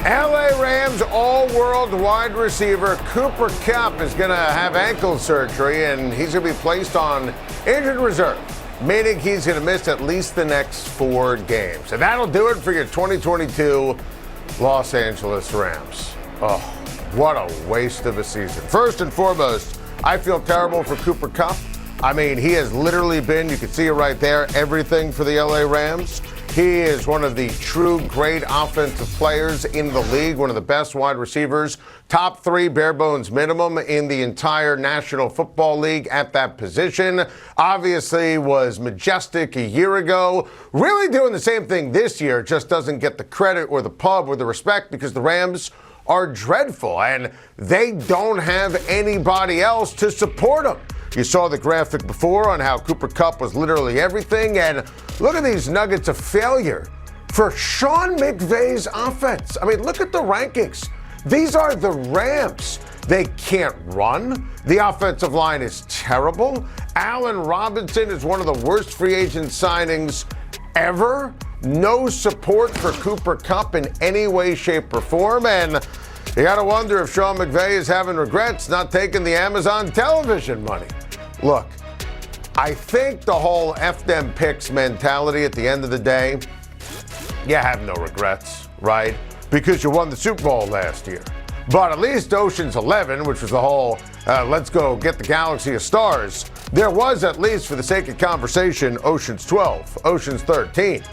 LA Rams all-world wide receiver Cooper Kupp is going to have ankle surgery, and he's going to be placed on injured reserve, meaning he's going to miss at least the next 4 games. And that'll do it for your 2022 Los Angeles Rams. Oh, what a waste of a season. First and foremost, I feel terrible for Cooper Kupp. I mean, he has literally been, you can see it right there, everything for the LA Rams. He is one of the true great offensive players in the league, one of the best wide receivers, top 3 bare bones minimum in the entire National Football League at that position. Obviously was majestic a year ago. Really doing the same thing this year, just doesn't get the credit or the pub or the respect because the Rams are dreadful and they don't have anybody else to support them. You saw the graphic before on how Cooper Kupp was literally everything, and look at these nuggets of failure for Sean McVay's offense. I mean, look at the rankings. These are the Rams. They can't run. The offensive line is terrible. Allen Robinson is one of the worst free agent signings ever. No support for Cooper Kupp in any way, shape, or form, and you got to wonder if Sean McVay is having regrets not taking the Amazon television money. Look, I think the whole F them picks mentality at the end of the day, you have no regrets, right? Because you won the Super Bowl last year. But at least Ocean's 11, which was the whole let's go get the galaxy of stars, there was, at least for the sake of conversation, Ocean's 12, Ocean's 13.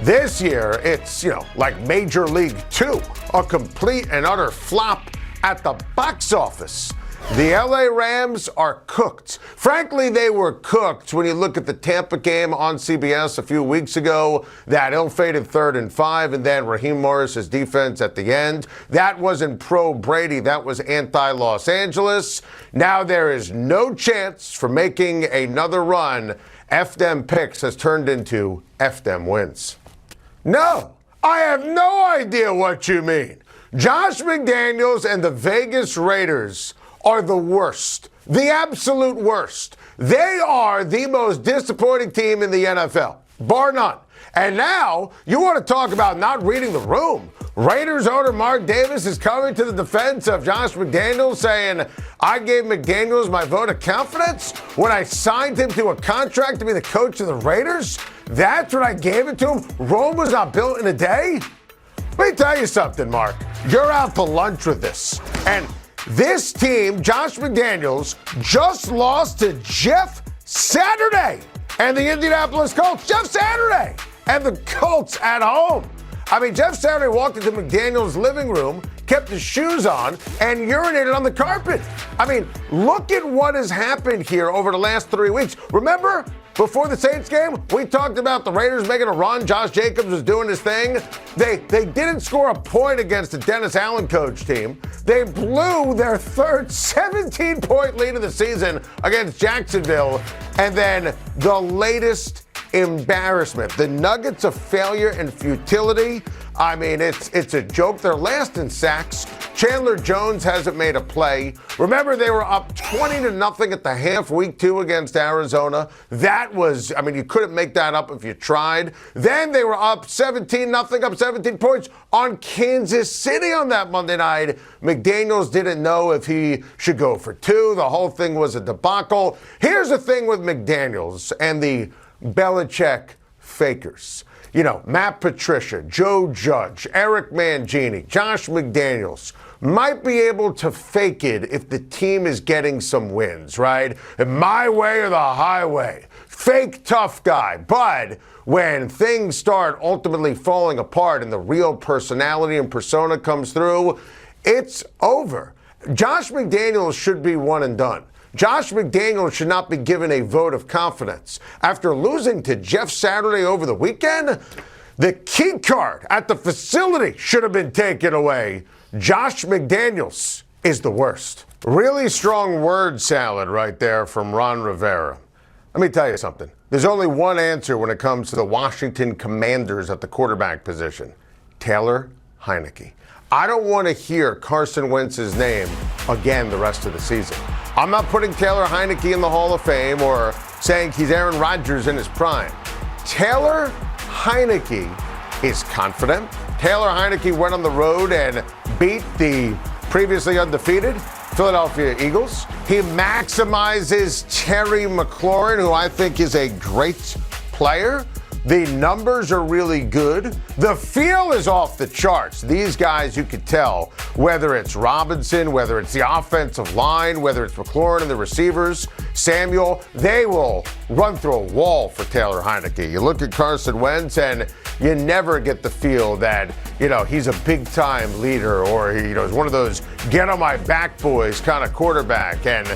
This year, it's, like Major League 2, a complete and utter flop at the box office. The LA Rams are cooked. Frankly, they were cooked when you look at the Tampa game on CBS a few weeks ago, that ill-fated 3rd and 5, and then Raheem Morris's defense at the end. That wasn't pro-Brady. That was anti-Los Angeles. Now there is no chance for making another run. F them picks has turned into F them wins. No, I have no idea what you mean. Josh McDaniels and the Vegas Raiders are the worst, the absolute worst. They are the most disappointing team in the NFL, bar none. And now you want to talk about not reading the room. Raiders owner Mark Davis is coming to the defense of Josh McDaniels, saying, I gave McDaniels my vote of confidence when I signed him to a contract to be the coach of the Raiders. That's what I gave it to him. Rome was not built in a day. Let me tell you something, Mark. You're out to lunch with this. And this team, Josh McDaniels, just lost to Jeff Saturday and the Indianapolis Colts. Jeff Saturday and the Colts at home. I mean, Jeff Saturday walked into McDaniels' living room, kept his shoes on, and urinated on the carpet. I mean, look at what has happened here over the last 3 weeks. Remember, before the Saints game, we talked about the Raiders making a run. Josh Jacobs was doing his thing. They didn't score a point against the Dennis Allen coach team. They blew their third 17-point lead of the season against Jacksonville. And then the latest embarrassment, the nuggets of failure and futility. I mean, it's a joke. They're last in sacks. Chandler Jones hasn't made a play. Remember, they were up 20-0 at the half, week 2 against Arizona. That was, I mean, you couldn't make that up if you tried. Then they were up 17-0, up 17 points on Kansas City on that Monday night. McDaniels didn't know if he should go for 2. The whole thing was a debacle. Here's the thing with McDaniels and the Belichick fakers. Matt Patricia, Joe Judge, Eric Mangini, Josh McDaniels might be able to fake it if the team is getting some wins, right? My way or the highway. Fake tough guy. But when things start ultimately falling apart and the real personality and persona comes through, it's over. Josh McDaniels should be one and done. Josh McDaniels should not be given a vote of confidence. After losing to Jeff Saturday over the weekend, the key card at the facility should have been taken away. Josh McDaniels is the worst. Really strong word salad right there from Ron Rivera. Let me tell you something. There's only one answer when it comes to the Washington Commanders at the quarterback position. Taylor Heinecke. I don't want to hear Carson Wentz's name again the rest of the season. I'm not putting Taylor Heinicke in the Hall of Fame or saying he's Aaron Rodgers in his prime. Taylor Heinicke is confident. Taylor Heinicke went on the road and beat the previously undefeated Philadelphia Eagles. He maximizes Terry McLaurin, who I think is a great player. The numbers are really good. The feel is off the charts. These guys, you could tell, whether it's Robinson, whether it's the offensive line, whether it's McLaurin and the receivers, Samuel, they will run through a wall for Taylor Heineke. You look at Carson Wentz, and you never get the feel that, he's a big-time leader or, he's one of those get-on-my-back boys kind of quarterback. And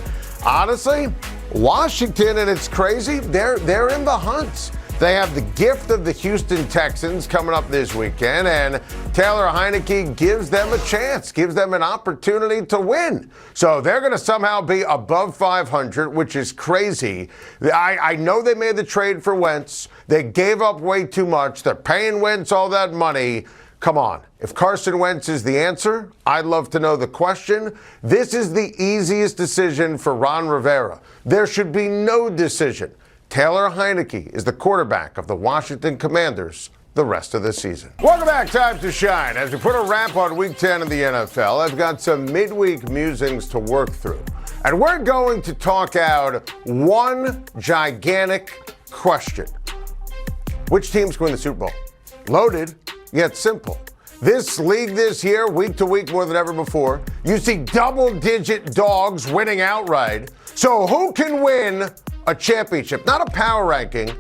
honestly, Washington, and it's crazy, they're in the hunt. They have the gift of the Houston Texans coming up this weekend, and Taylor Heineke gives them a chance, gives them an opportunity to win. So they're going to somehow be above 500, which is crazy. I know they made the trade for Wentz. They gave up way too much. They're paying Wentz all that money. Come on. If Carson Wentz is the answer, I'd love to know the question. This is the easiest decision for Ron Rivera. There should be no decision. Taylor Heinicke is the quarterback of the Washington Commanders the rest of the season. Welcome back. Time to shine. As we put a wrap on Week 10 in the NFL, I've got some midweek musings to work through. And we're going to talk out one gigantic question. Which teams can win the Super Bowl? Loaded, yet simple. This league this year, week to week more than ever before, you see double-digit dogs winning outright. So who can win a championship? Not a power ranking.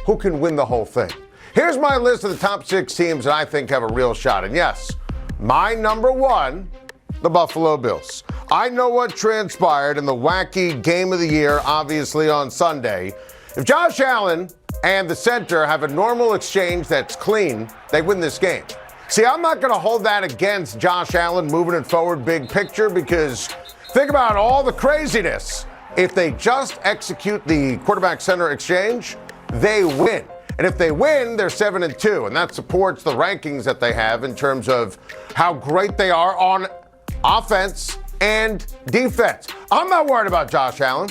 Who can win the whole thing? Here's my list of the top 6 teams that I think have a real shot. And yes, my number 1, the Buffalo Bills. I know what transpired in the wacky game of the year, obviously on Sunday. If Josh Allen and the center have a normal exchange that's clean, they win this game. See, I'm not going to hold that against Josh Allen moving it forward big picture, because think about all the craziness. If they just execute the quarterback-center exchange, they win. And if they win, they're 7-2, and that supports the rankings that they have in terms of how great they are on offense and defense. I'm not worried about Josh Allen.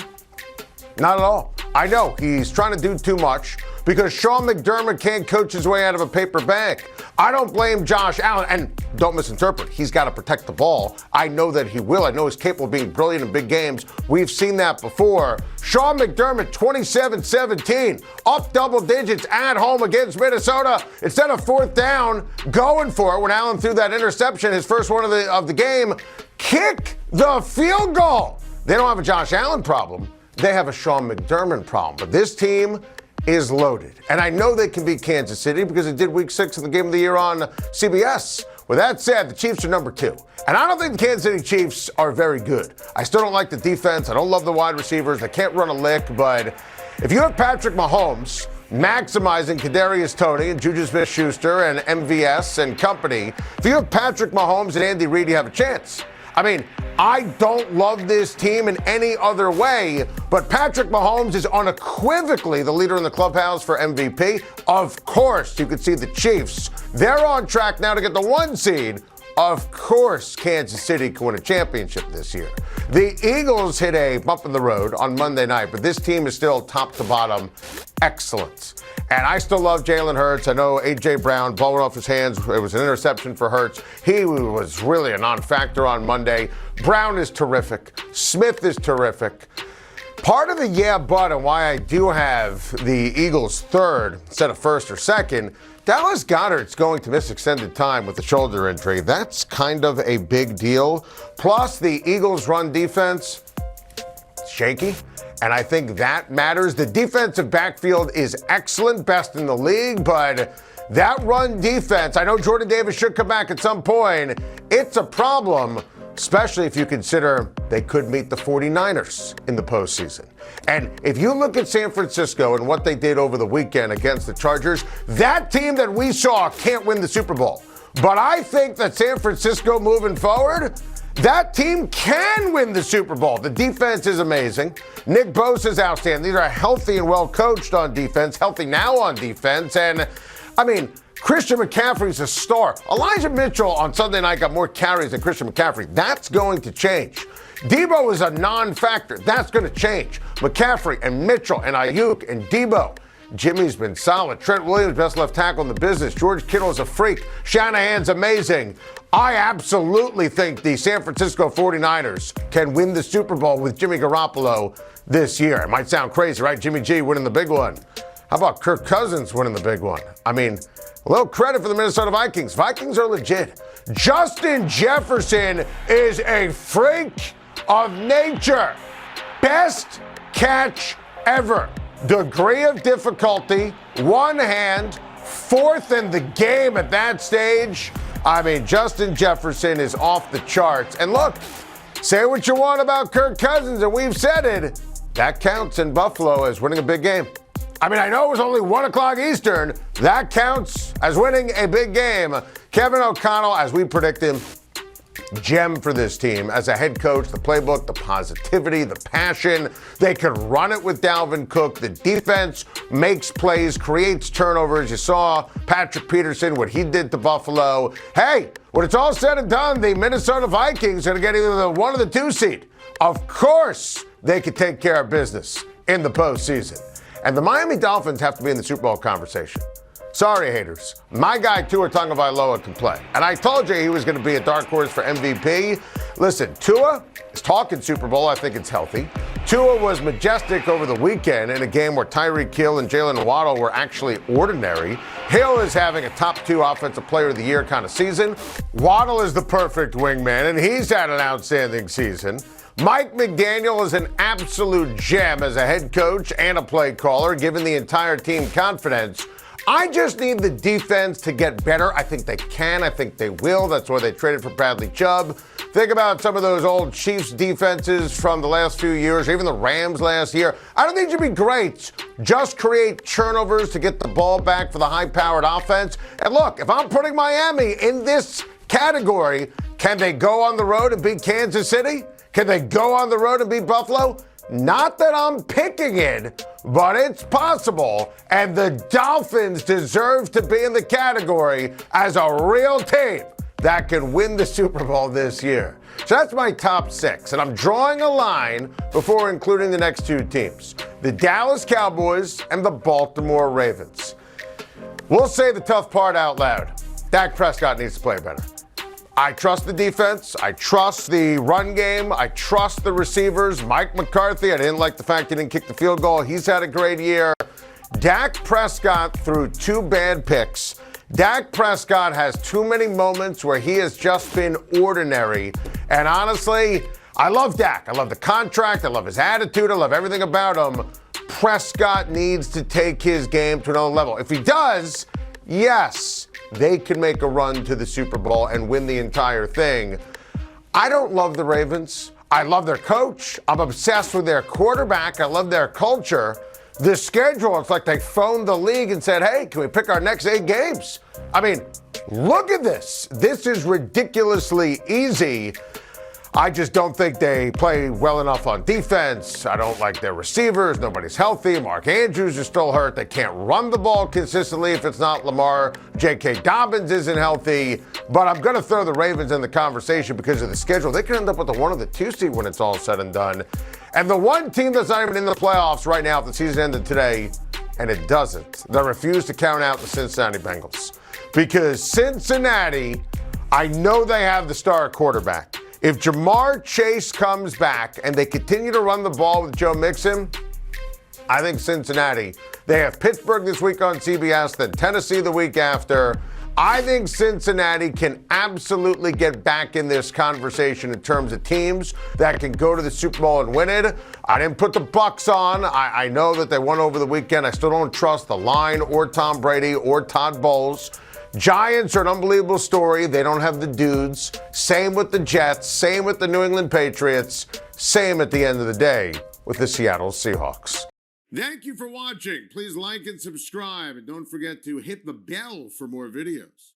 Not at all. I know he's trying to do too much because Sean McDermott can't coach his way out of a paper bag. I don't blame Josh Allen, and don't misinterpret, he's got to protect the ball. I know that he will. I know he's capable of being brilliant in big games. We've seen that before. Sean McDermott, 27-17, up double digits at home against Minnesota. Instead of 4th down, going for it when Allen threw that interception, his first one of the game, kick the field goal. They don't have a Josh Allen problem. They have a Sean McDermott problem. But this team is loaded. And I know they can beat Kansas City because it did week 6 of the game of the year on CBS. With that said, the Chiefs are number 2. And I don't think the Kansas City Chiefs are very good. I still don't like the defense. I don't love the wide receivers. They can't run a lick. But if you have Patrick Mahomes maximizing Kadarius Toney and Juju Smith-Schuster and MVS and company, if you have Patrick Mahomes and Andy Reid, you have a chance. I mean, I don't love this team in any other way, but Patrick Mahomes is unequivocally the leader in the clubhouse for MVP. Of course, you could see the Chiefs. They're on track now to get the 1 seed. Of course, Kansas City can win a championship this year. The Eagles hit a bump in the road on Monday night, but this team is still top to bottom excellent. And I still love Jalen Hurts. I know A.J. Brown blowing off his hands. It was an interception for Hurts. He was really a non-factor on Monday. Brown is terrific. Smith is terrific. Part of the yeah, but, and why I do have the Eagles 3rd instead of 1st or 2nd, Dallas Goedert's going to miss extended time with the shoulder injury. That's kind of a big deal. Plus, the Eagles' run defense, shaky, and I think that matters. The defensive backfield is excellent, best in the league, but that run defense, I know Jordan Davis should come back at some point. It's a problem, especially if you consider they could meet the 49ers in the postseason. And if you look at San Francisco and what they did over the weekend against the Chargers, that team that we saw can't win the Super Bowl. But I think that San Francisco moving forward, that team can win the Super Bowl. The defense is amazing. Nick Bosa is outstanding. These are healthy and well coached on defense, healthy now on defense. And I mean, Christian McCaffrey's a star. Elijah Mitchell on Sunday night got more carries than Christian McCaffrey. That's going to change. Debo is a non-factor. That's going to change. McCaffrey and Mitchell and Ayuk and Debo. Jimmy's been solid. Trent Williams, best left tackle in the business. George Kittle is a freak. Shanahan's amazing. I absolutely think the San Francisco 49ers can win the Super Bowl with Jimmy Garoppolo this year. It might sound crazy, right? Jimmy G winning the big one. How about Kirk Cousins winning the big one? I mean, a little credit for the Minnesota Vikings. Vikings are legit. Justin Jefferson is a freak of nature. Best catch ever. Degree of difficulty, one hand, fourth in the game at that stage. I mean, Justin Jefferson is off the charts. And look, say what you want about Kirk Cousins, and we've said it, that counts in Buffalo as winning a big game. I mean, I know it was only 1 o'clock Eastern. That counts as winning a big game. Kevin O'Connell, as we predict him, gem for this team as a head coach. The playbook, the positivity, the passion. They can run it with Dalvin Cook. The defense makes plays, creates turnovers. You saw Patrick Peterson, what he did to Buffalo. Hey, when it's all said and done, the Minnesota Vikings are going to get either the 1 or the 2 seed. Of course, they could take care of business in the postseason. And the Miami Dolphins have to be in the Super Bowl conversation. Sorry, haters. My guy, Tua Tagovailoa, can play. And I told you he was going to be a dark horse for MVP. Listen, Tua is talking Super Bowl. I think it's healthy. Tua was majestic over the weekend in a game where Tyreek Hill and Jalen Waddle were actually ordinary. Hill is having a top 2 offensive player of the year kind of season. Waddle is the perfect wingman, and he's had an outstanding season. Mike McDaniel is an absolute gem as a head coach and a play caller, giving the entire team confidence. I just need the defense to get better. I think they can. I think they will. That's why they traded for Bradley Chubb. Think about some of those old Chiefs defenses from the last few years, or even the Rams last year. I don't need you to be great. Just create turnovers to get the ball back for the high-powered offense. And look, if I'm putting Miami in this category, can they go on the road and beat Kansas City? Can they go on the road and beat Buffalo? Not that I'm picking it, but it's possible. And the Dolphins deserve to be in the category as a real team that can win the Super Bowl this year. So that's my top 6. And I'm drawing a line before including the next 2 teams, the Dallas Cowboys and the Baltimore Ravens. We'll say the tough part out loud. Dak Prescott needs to play better. I trust the defense. I trust the run game. I trust the receivers. Mike McCarthy, I didn't like the fact he didn't kick the field goal. He's had a great year. Dak Prescott threw 2 bad picks. Dak Prescott has too many moments where he has just been ordinary. And honestly, I love Dak. I love the contract. I love his attitude. I love everything about him. Prescott needs to take his game to another level. If he does, yes, they can make a run to the Super Bowl and win the entire thing. I don't love the Ravens. I love their coach. I'm obsessed with their quarterback. I love their culture. The schedule, it's like they phoned the league and said, hey, can we pick our next 8 games? I mean, look at this. This is ridiculously easy. I just don't think they play well enough on defense. I don't like their receivers. Nobody's healthy. Mark Andrews is still hurt. They can't run the ball consistently if it's not Lamar. J.K. Dobbins isn't healthy. But I'm going to throw the Ravens in the conversation because of the schedule. They could end up with the 1 or the 2 seed when it's all said and done. And the one team that's not even in the playoffs right now if the season ended today, and it doesn't, they refuse to count out the Cincinnati Bengals. Because Cincinnati, I know they have the star quarterback. If Jamar Chase comes back and they continue to run the ball with Joe Mixon, I think Cincinnati. They have Pittsburgh this week on CBS, then Tennessee the week after. I think Cincinnati can absolutely get back in this conversation in terms of teams that can go to the Super Bowl and win it. I didn't put the Bucs on. I know that they won over the weekend. I still don't trust the line or Tom Brady or Todd Bowles. Giants are an unbelievable story. They don't have the dudes. Same with the Jets. Same with the New England Patriots. Same at the end of the day with the Seattle Seahawks. Thank you for watching. Please like and subscribe. And don't forget to hit the bell for more videos.